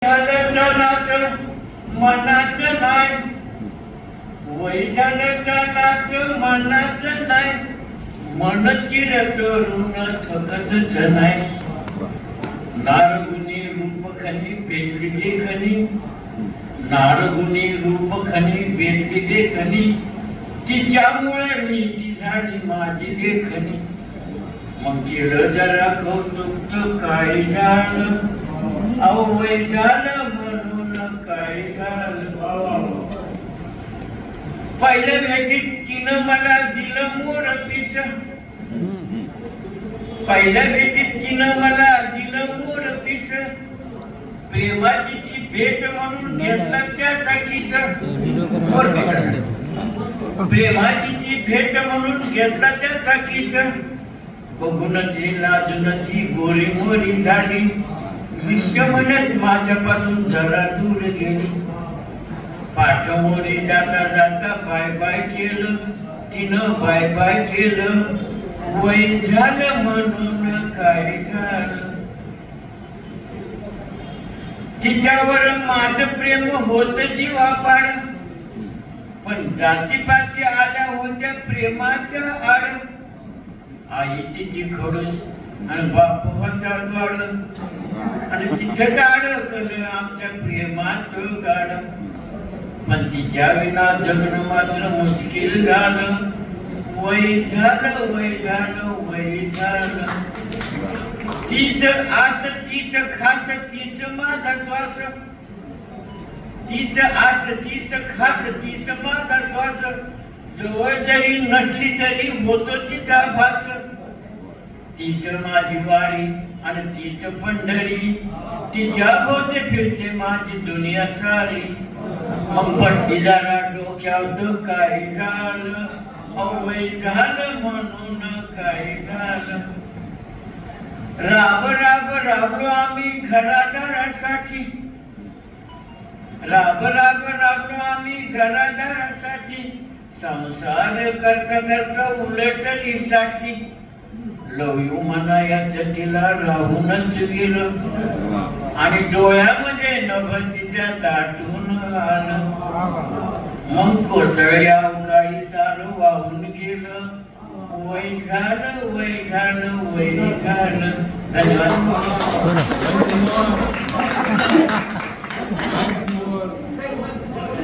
नाच मनाचं नाही, वय झालं नाच मनाचं नाही, मन चिर करून सकतच नाही. नारगुणी रूप खनी पेटली देखणी, नारगुणी रूप खनी पेटली देखणी, तिच्यामुळे मी ती झाली माझी देखणी. मग केलं जरा कौतुक काय झालं, अवय झालं म्हणून काय झालं. पहिल्या भेटीत तिनं मला दिलं मोरपीस, पहिल्या भेटीत तिनं मला दिलं मोरपीस, प्रेमाची ती भेट म्हणून घेतला त्याचा किस. प्रेमाची ती भेट म्हणून घेतला त्याचा किस. बघून ती लाजून ती गोरी मोरी झाली, विश्व म्हणत माझ्यापासून जरा दूर गेली. पाठमोरी जाता जाता बाय बाय केलं तिनं, बाय बाय केलं. वय झालं म्हणून काय झालं. तिच्यावर माझं प्रेम होत जीवापाड, पण जातीपाती आल्या होत्या प्रेमाच्या आड. आई तिची खडूस आणि बाप होता गाड, आणि तिथं अडकलं आमच्या प्रेमाचं गाड. पण तिच्या विना जगणं मात्र मुश्किल झालं. वय झालं वय झालं वय झालं. तीच आस तीच खास तीच माझा श्वास, तीच आस तीच खास तीच माझा श्वास. जवळ जरी नसली तरी होतो तिचा भास. तीच माझी वारी आणि तीच पंढरी, तिच्या भोवती फिरते माझी दुनिया सारी. मग बसली जरा डोक्यावर काय झालं, अवय झालं म्हणून काय झालं. राब राब राबलो आम्ही घरादारासाठी, राब राब राबलो आम्ही घरादारासाठी. संसार करता करता उलटलीसाठी, लव यू म्हणायचं तिला राहूनच गेलं, आणि डोळ्यामध्ये नभ तिच्या दाटून आलं. मग कोसळल्या अवकाळी सारं वाहून गेलं. वय झालं वय झालं वय झालं. धन्यवाद.